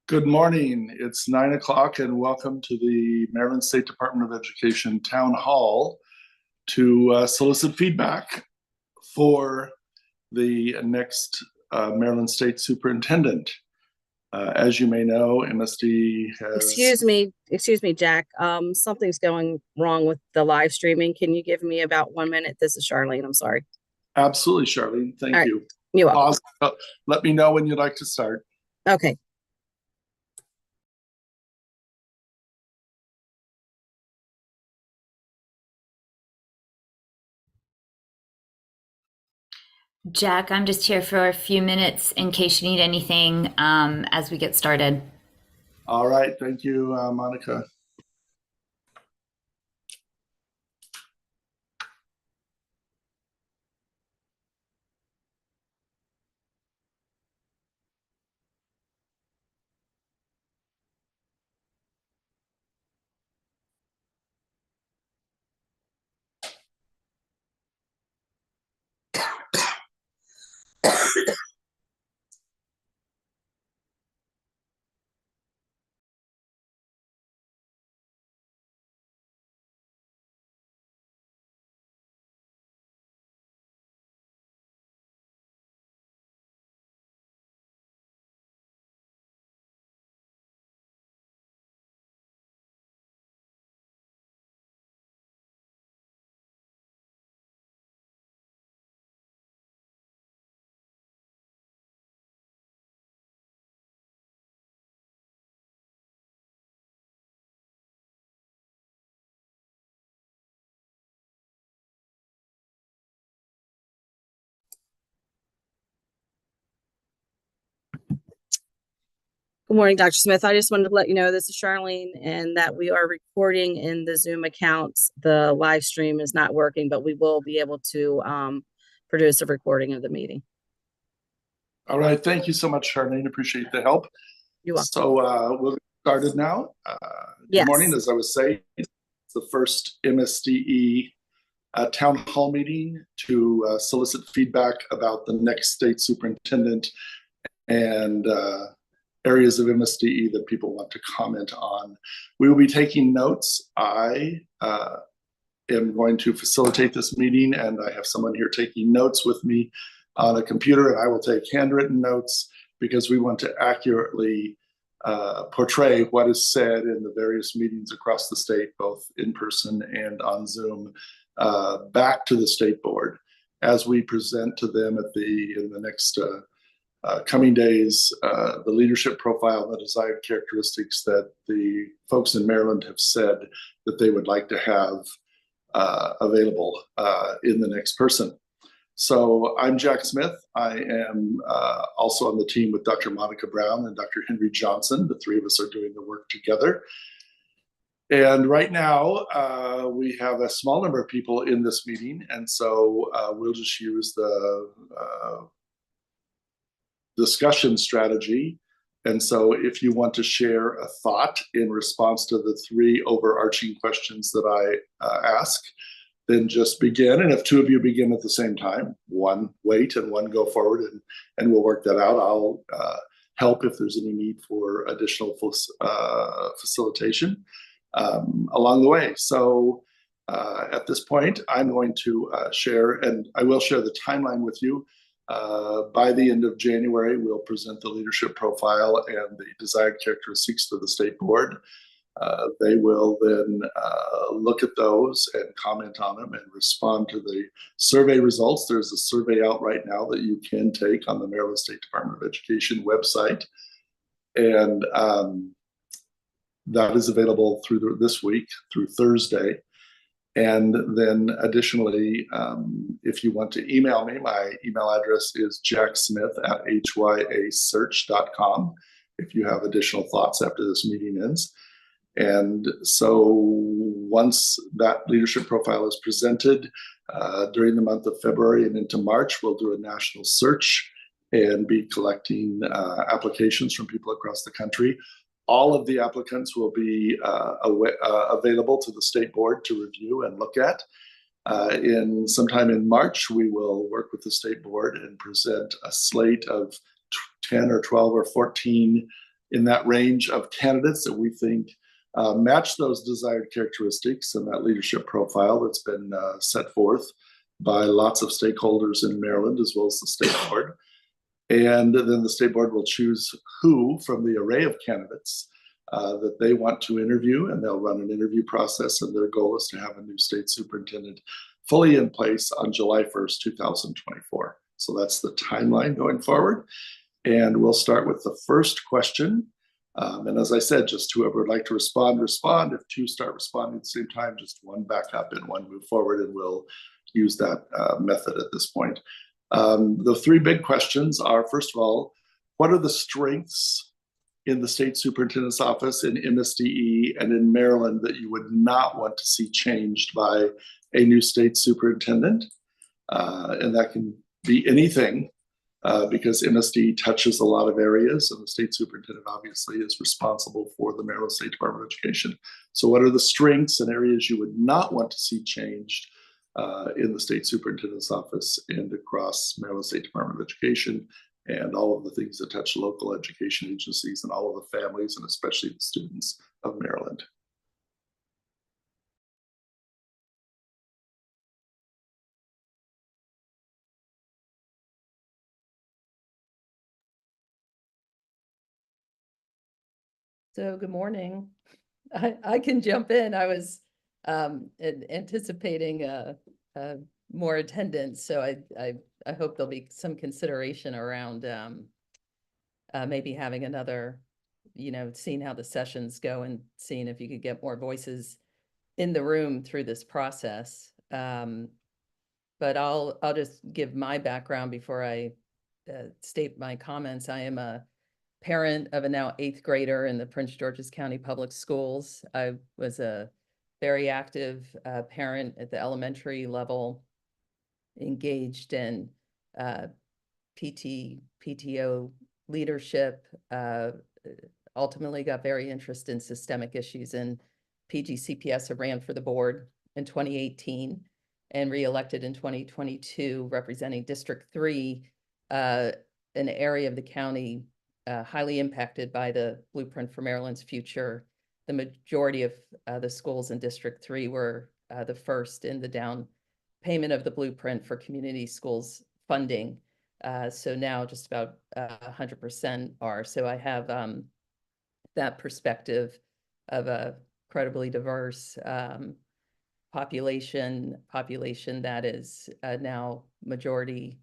Good morning. It's 9 o'clock and welcome to the Maryland State Department of Education Town Hall to solicit feedback for the next Maryland State Superintendent. As you may know, MSD has... Excuse me, Jack. Something's going wrong with the live streaming. Can you give me about 1 minute? This is Charlene. I'm sorry. Absolutely, Charlene. Thank you. You're welcome. Pause. Let me know when you'd like to start. Okay. Jack, I'm just here for a few minutes in case you need anything as we get started. All right. Thank you, Monica. Good morning, Dr. Smith. I just wanted to let you know this is Charlene and that we are recording in the Zoom accounts. The live stream is not working, but we will be able to produce a recording of the meeting. All right. Thank you so much, Charlene. Appreciate the help. You're welcome. So we'll get started now. Yes. Good morning. As I was saying, it's the first MSDE town hall meeting to solicit feedback about the next state superintendent and areas of MSDE that people want to comment on. We will be taking notes. I am going to facilitate this meeting, and I have someone here taking notes with me on a computer, and I will take handwritten notes because we want to accurately portray what is said in the various meetings across the state, both in person and on Zoom, back to the state board as we present to them in the next coming days, the leadership profile, the desired characteristics that the folks in Maryland have said that they would like to have available in the next person. So I'm Jack Smith. I am also on the team with Dr. Monica Brown and Dr. Henry Johnson. The three of us are doing the work together. And right now, we have a small number of people in this meeting, and so we'll just use the discussion strategy. And so if you want to share a thought in response to the three overarching questions that I ask, then just begin. And if two of you begin at the same time, one wait and one go forward, and we'll work that out. I'll help if there's any need for additional facilitation along the way. So at this point, I'm going to share, and I will share the timeline with you. By the end of January, we'll present the leadership profile and the desired characteristics to the state board. They will then look at those and comment on them and respond to the survey results. There's a survey out right now that you can take on the Maryland State Department of Education website. And that is available through this week, through Thursday. And then additionally, if you want to email me, my email address is jacksmith@hyasearch.com if you have additional thoughts after this meeting ends. And so once that leadership profile is presented during the month of February and into March, we'll do a national search and be collecting applications from people across the country. All of the applicants will be available to the state board to review and look at. Sometime in March, we will work with the state board and present a slate of 10 or 12 or 14 in that range of candidates that we think match those desired characteristics and that leadership profile that's been set forth by lots of stakeholders in Maryland, as well as the state board. And then the state board will choose who from the array of candidates that they want to interview, and they'll run an interview process. And their goal is to have a new state superintendent fully in place on July 1st, 2024. So that's the timeline going forward. And we'll start with the first question. And as I said, just whoever would like to respond. If two start responding at the same time, just one back up and one move forward, and we'll use that method at this point. The three big questions are, first of all, what are the strengths in the state superintendent's office, in MSDE, and in Maryland that you would not want to see changed by a new state superintendent? And that can be anything, because MSDE touches a lot of areas, and the state superintendent obviously is responsible for the Maryland State Department of Education. So what are the strengths and areas you would not want to see changed in the state superintendent's office and across Maryland State Department of Education, and all of the things that touch local education agencies and all of the families, and especially the students of Maryland? So good morning. I can jump in. I was anticipating more attendance, so I hope there'll be some consideration around maybe having another, seeing how the sessions go and seeing if you could get more voices in the room through this process. But I'll just give my background before I state my comments. I am a parent of a now 8th grader in the Prince George's County Public Schools. I was a very active parent at the elementary level, engaged in PTO leadership, ultimately got very interested in systemic issues in PGCPS. I ran for the board in 2018 and reelected in 2022, representing District 3, an area of the county highly impacted by the Blueprint for Maryland's Future. The majority of the schools in District 3 were the first in the down payment of the Blueprint for community schools funding. So now just about 100% are. So I have that perspective of a incredibly diverse population that is now majority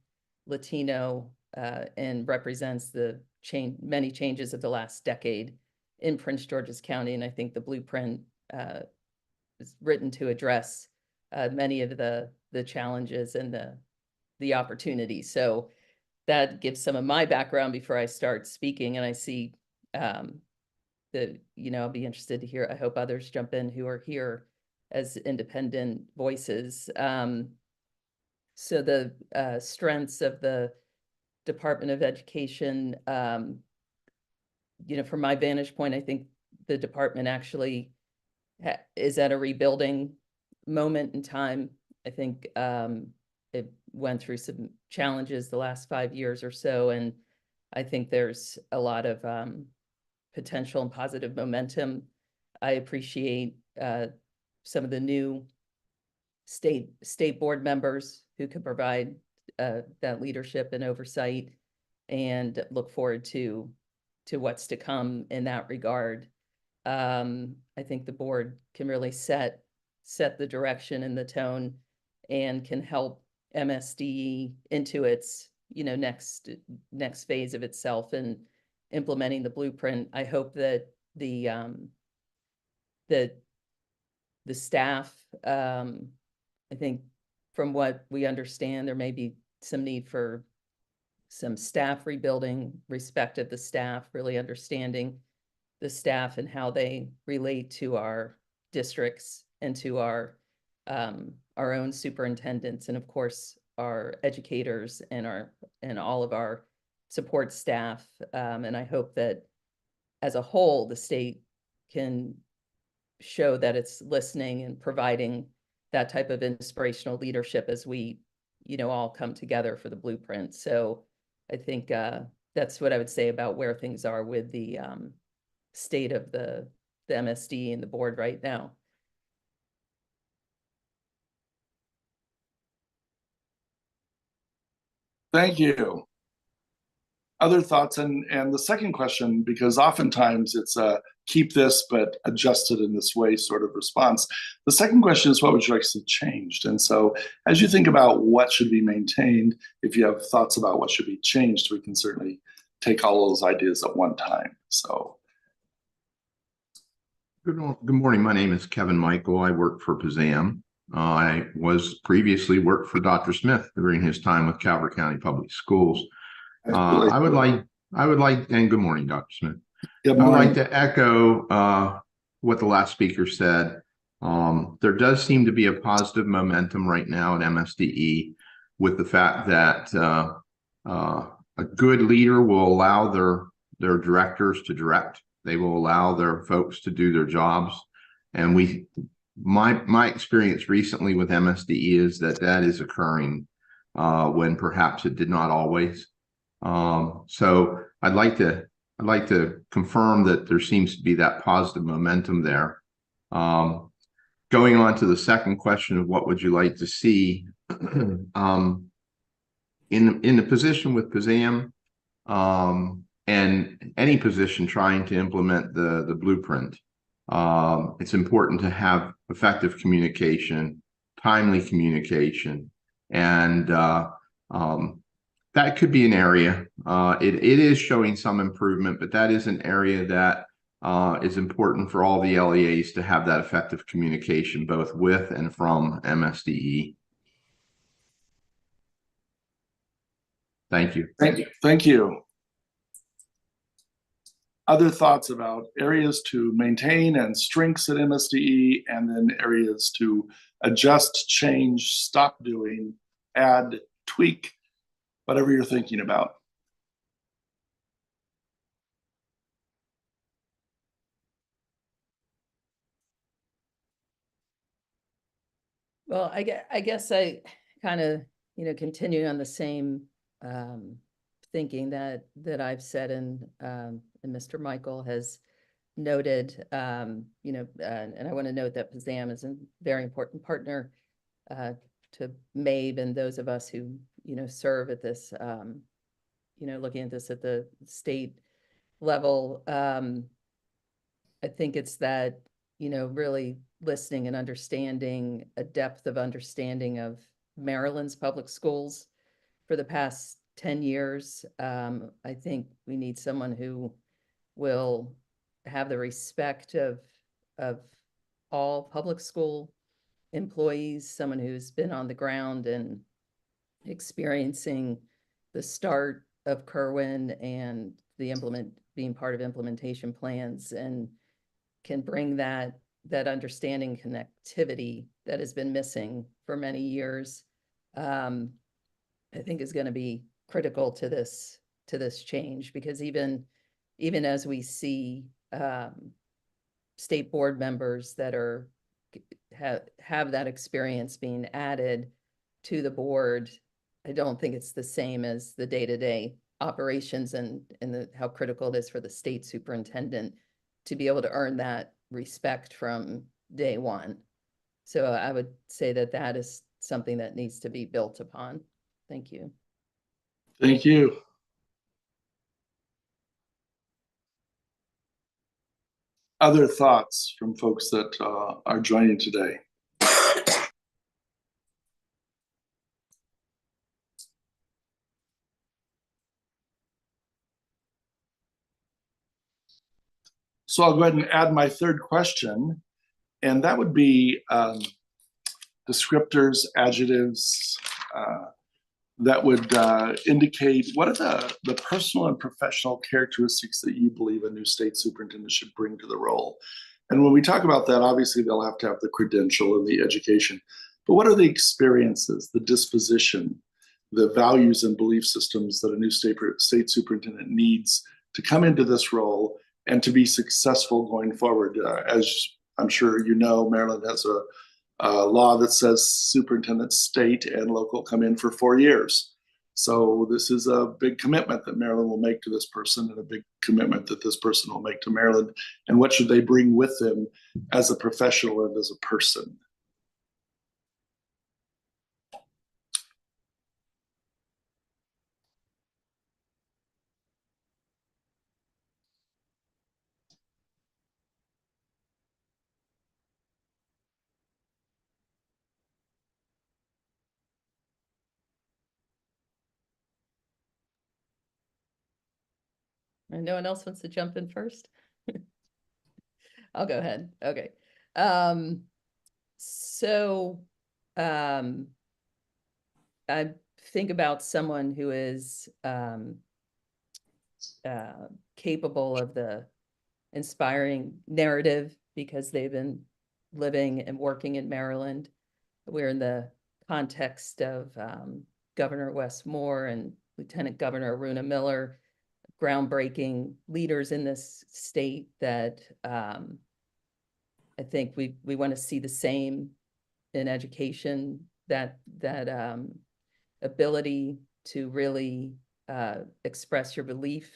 Latino, and represents the many changes of the last decade in Prince George's County. And I think the Blueprint is written to address many of the challenges and the opportunities. So that gives some of my background before I start speaking. And I see I'll be interested to hear, I hope others jump in who are here as independent voices. So the strengths of the Department of Education, from my vantage point, I think the department actually is at a rebuilding moment in time. I think it went through some challenges the last 5 years or so, and I think there's a lot of potential and positive momentum. I appreciate some of the new state board members who could provide that leadership and oversight, and look forward to what's to come in that regard. I think the board can really set the direction and the tone, and can help MSDE into its next phase of itself and implementing the Blueprint. I hope that the staff, I think from what we understand, there may be some need for some staff rebuilding, respect of the staff, really understanding the staff and how they relate to our districts and to our own superintendents, and of course our educators and all of our support staff. And I hope that as a whole, the state can show that it's listening and providing that type of inspirational leadership as we, all come together for the Blueprint. So I think that's what I would say about where things are with the state of the MSD and the board right now. Thank you. Other thoughts? And the second question, because oftentimes it's a keep this but adjust it in this way sort of response. The second question is, what would you like to see changed? And so as you think about what should be maintained, if you have thoughts about what should be changed, we can certainly take all those ideas at one time. So. Good morning. My name is Kevin Michael. I work for PZAM. I was previously worked for Dr. Smith during his time with Calvert County Public Schools. I would like, and good morning, Dr. Smith. Good I would morning. like to echo what the last speaker said. There does seem to be a positive momentum right now at MSDE with the fact that a good leader will allow their directors to direct. They will allow their folks to do their jobs. And my experience recently with MSDE is that is occurring when perhaps it did not always. So I'd like to confirm that there seems to be that positive momentum there. Going on to the second question of what would you like to see in the position with PZAM, and any position trying to implement the blueprint, it's important to have effective communication, timely communication, and that could be an area. It is showing some improvement, but that is an area that is important for all the LEAs to have that effective communication, both with and from MSDE. Thank you. Thank you. Thank you. Other thoughts about areas to maintain and strengths at MSDE, and then areas to adjust, change, stop doing, add, tweak, whatever you're thinking about. Well, I guess I kind of, continue on the same thinking that I've said, and Mr. Michael has noted, and I want to note that PZAM is a very important partner to MABE and those of us who, serve at this, looking at this at the state level. I think it's that, really listening and understanding a depth of understanding of Maryland's public schools for the past 10 years. I think we need someone who will have the respect of all public school employees, someone who's been on the ground and experiencing the start of Kerwin and being part of implementation plans, and can bring that understanding connectivity that has been missing for many years. I think is going to be critical to this change, because even as we see state board members that have that experience being added to the board, I don't think it's the same as the day-to-day operations and how critical it is for the state superintendent to be able to earn that respect from day one. So I would say that is something that needs to be built upon. Thank you. Thank you. Other thoughts from folks that are joining today? So I'll go ahead and add my third question, and that would be descriptors, adjectives that would indicate what are the personal and professional characteristics that you believe a new state superintendent should bring to the role. And when we talk about that, obviously they'll have to have the credential and the education, but what are the experiences, the disposition, the values and belief systems that a new state superintendent needs to come into this role and to be successful going forward? As I'm sure you know, Maryland has a law that says superintendents, state and local, come in for 4 years. So this is a big commitment that Maryland will make to this person, and a big commitment that this person will make to Maryland. And what should they bring with them as a professional and as a person? And no one else wants to jump in first? I'll go ahead. Okay. So I think about someone who is capable of the inspiring narrative because they've been living and working in Maryland. We're in the context of Governor Wes Moore and Lieutenant Governor Aruna Miller, groundbreaking leaders in this state that I think we want to see the same in education, that ability to really express your belief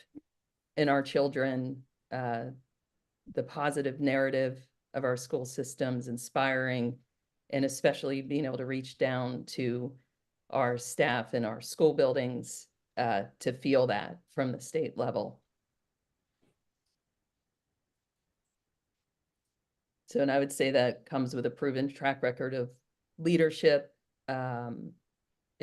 in our children, the positive narrative of our school systems, inspiring, and especially being able to reach down to our staff in our school buildings to feel that from the state level. So, and I would say that comes with a proven track record of leadership and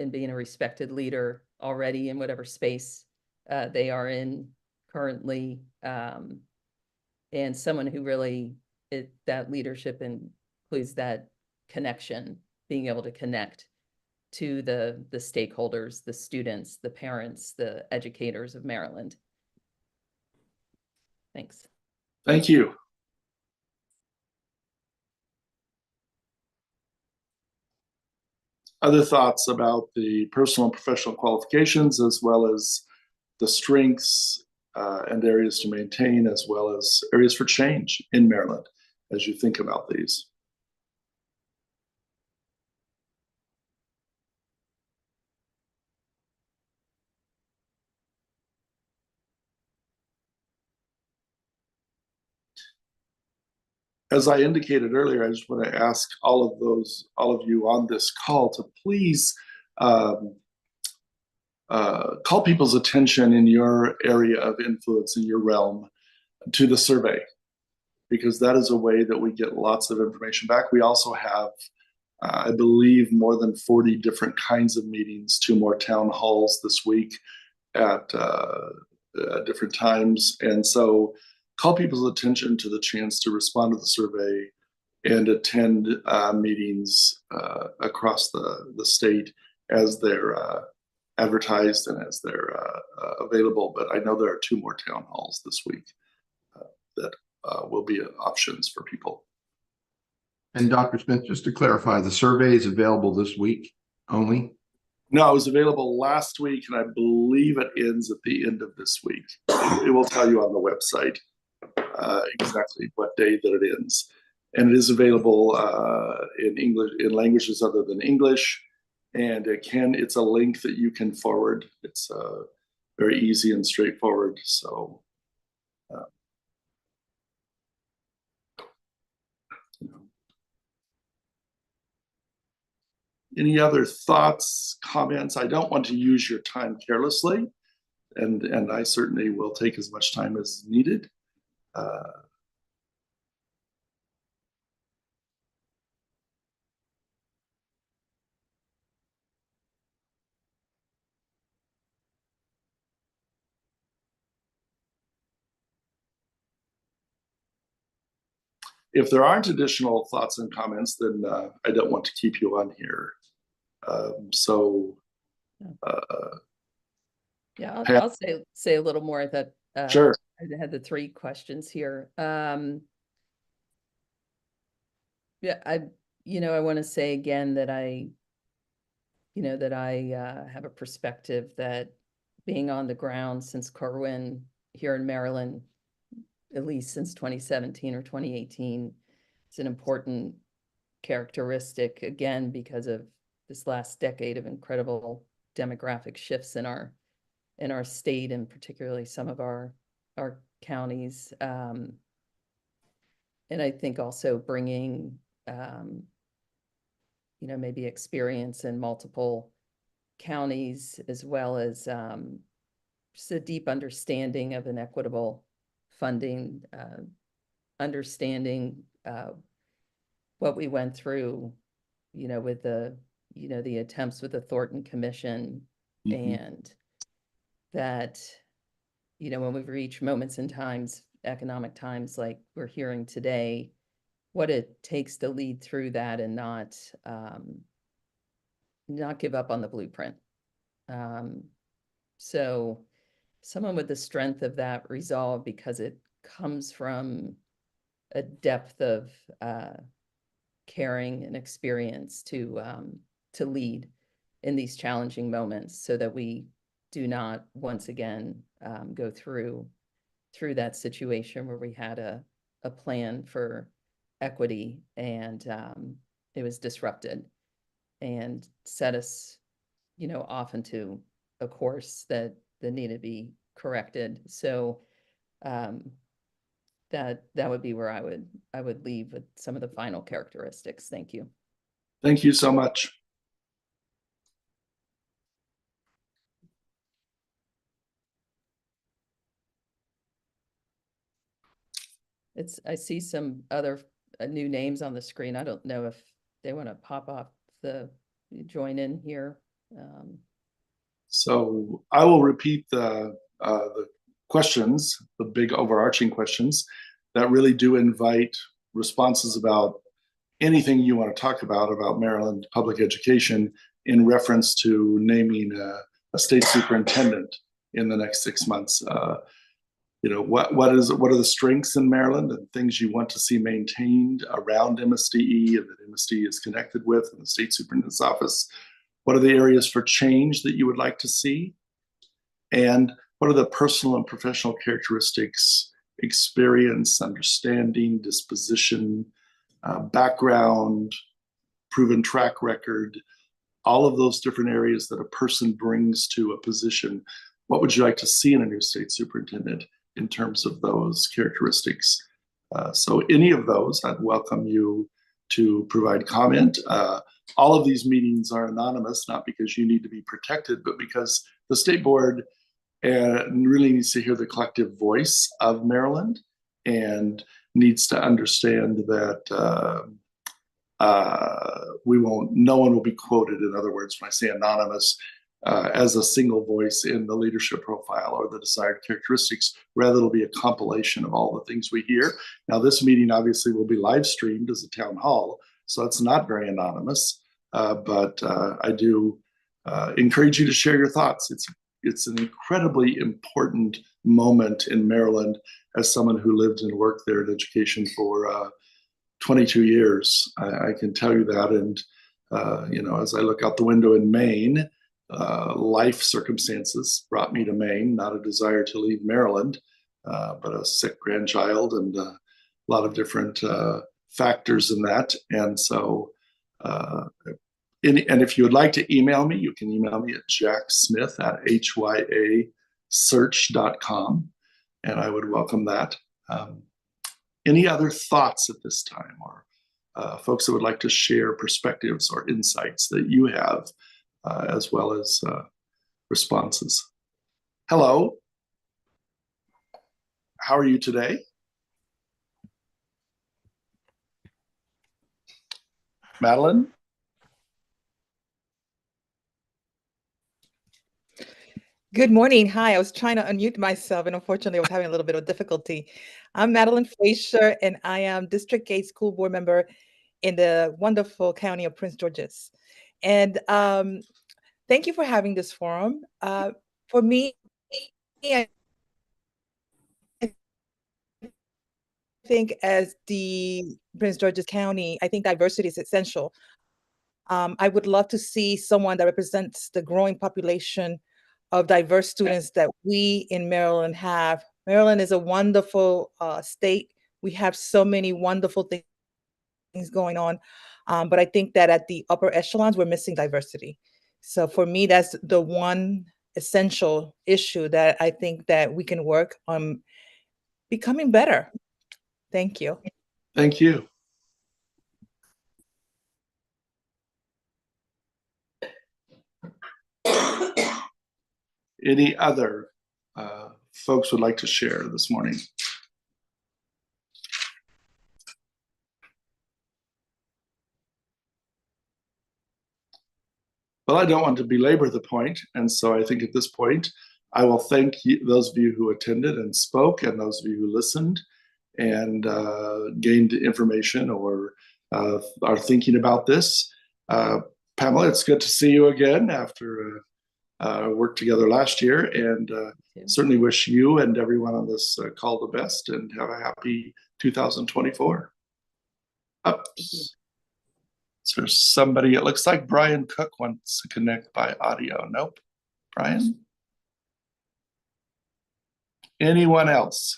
being a respected leader already in whatever space they are in currently, and someone who really, that leadership includes that connection, being able to connect to the stakeholders, the students, the parents, the educators of Maryland. Thanks. Thank you. Other thoughts about the personal and professional qualifications, as well as the strengths and areas to maintain, as well as areas for change in Maryland as you think about these? As I indicated earlier, I just want to ask all of you on this call to please call people's attention in your area of influence, in your realm, to the survey, because that is a way that we get lots of information back. We also have, I believe, more than 40 different kinds of meetings, 2 more town halls this week at different times. And so call people's attention to the chance to respond to the survey and attend meetings across the state as they're advertised and as they're available. But I know there are 2 more town halls this week that will be options for people. And Dr. Smith, just to clarify, the survey is available this week only? No, it was available last week, and I believe it ends at the end of this week. It will tell you on the website exactly what day that it ends. And it is available in English, in languages other than English. And it's a link that you can forward. It's very easy and straightforward. So any other thoughts, comments? I don't want to use your time carelessly, and I certainly will take as much time as needed. If there aren't additional thoughts and comments, then I don't want to keep you on here. Yeah, I'll say a little more. I thought Sure. I had the 3 questions here. Yeah, I want to say again that I have a perspective that being on the ground since Corwin here in Maryland, at least since 2017 or 2018, it's an important characteristic, again, because of this last decade of incredible demographic shifts in our state, and particularly some of our counties. And I think also bringing, maybe experience in multiple counties, as well as just a deep understanding of inequitable funding, understanding what we went through, with the attempts with the Thornton Commission, and that, when we reach moments in times, economic times like we're hearing today, what it takes to lead through that and not give up on the blueprint. So someone with the strength of that resolve, because it comes from a depth of caring and experience to lead in these challenging moments, so that we do not once again go through that situation where we had a plan for equity and it was disrupted and set us, off into a course that needed to be corrected. So that would be where I would leave with some of the final characteristics. Thank you. Thank you so much. I see some other new names on the screen. I don't know if they want to pop off join in here. So I will repeat the questions, the big overarching questions that really do invite responses about anything you want to talk about Maryland public education, in reference to naming a state superintendent in the next 6 months. What are the strengths in Maryland and things you want to see maintained around MSDE and that MSDE is connected with in the state superintendent's office? What are the areas for change that you would like to see? And what are the personal and professional characteristics, experience, understanding, disposition, background, proven track record, all of those different areas that a person brings to a position? What would you like to see in a new state superintendent in terms of those characteristics? So any of those, I'd welcome you to provide comment. All of these meetings are anonymous, not because you need to be protected, but because the state board really needs to hear the collective voice of Maryland and needs to understand that no one will be quoted, in other words, when I say anonymous, as a single voice in the leadership profile or the desired characteristics. Rather, it'll be a compilation of all the things we hear. Now, this meeting obviously will be live streamed as a town hall, so it's not very anonymous, but I do encourage you to share your thoughts. It's an incredibly important moment in Maryland, as someone who lived and worked there in education for 22 years. I can tell you that. And, as I look out the window in Maine, life circumstances brought me to Maine, not a desire to leave Maryland, but a sick grandchild and a lot of different factors in that. And so, and if you would like to email me, you can email me at jacksmith@hyasearch.com, and I would welcome that. Any other thoughts at this time, or folks that would like to share perspectives or insights that you have, as well as responses? Hello. How are you today? Madeline? Good morning. Hi, I was trying to unmute myself, and unfortunately I was having a little bit of difficulty. I'm Madeline Frazier, and I am District 8 school board member in the wonderful county of Prince George's. And thank you for having this forum. For me, I think as the Prince George's County, I think diversity is essential. I would love to see someone that represents the growing population of diverse students that we in Maryland have. Maryland is a wonderful state. We have so many wonderful things going on, but I think that at the upper echelons, we're missing diversity. So for me, that's the one essential issue that I think that we can work on becoming better. Thank you. Thank you. Any other folks would like to share this morning? Well, I don't want to belabor the point, and so I think at this point, I will thank those of you who attended and spoke, and those of you who listened and gained information or are thinking about this. Pamela, it's good to see you again after worked together last year, and certainly wish you and everyone on this call the best, and have a happy 2024. Is there somebody? It looks like Brian Cook wants to connect by audio. Nope. Brian? Anyone else?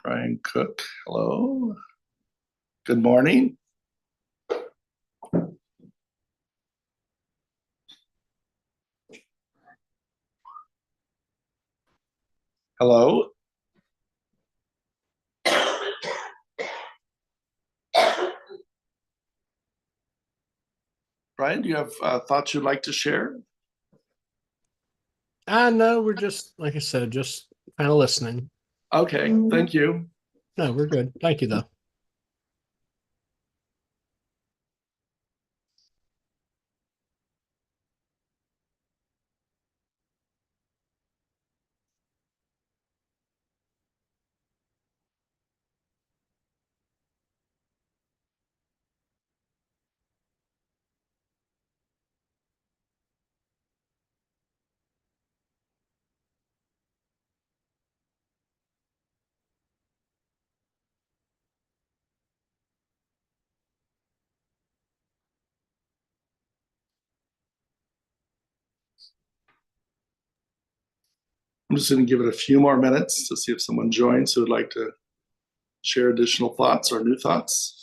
Brian Cook, hello. Good morning. Hello. Brian, do you have thoughts you'd like to share? No, we're just, like I said, just kind of listening. Okay, thank you. No, we're good. Thank you, though. I'm just going to give it a few more minutes to see if someone joins who would like to share additional thoughts or new thoughts.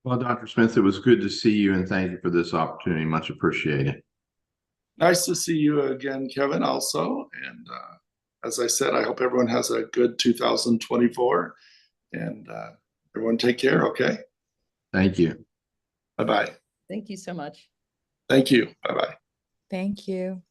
Well, Dr. Smith, it was good to see you, and thank you for this opportunity. Much appreciated. Nice to see you again, Kevin, also. And as I said, I hope everyone has a good 2024. And everyone take care, okay? Thank you. Bye-bye. Thank you so much. Thank you. Bye-bye. Thank you.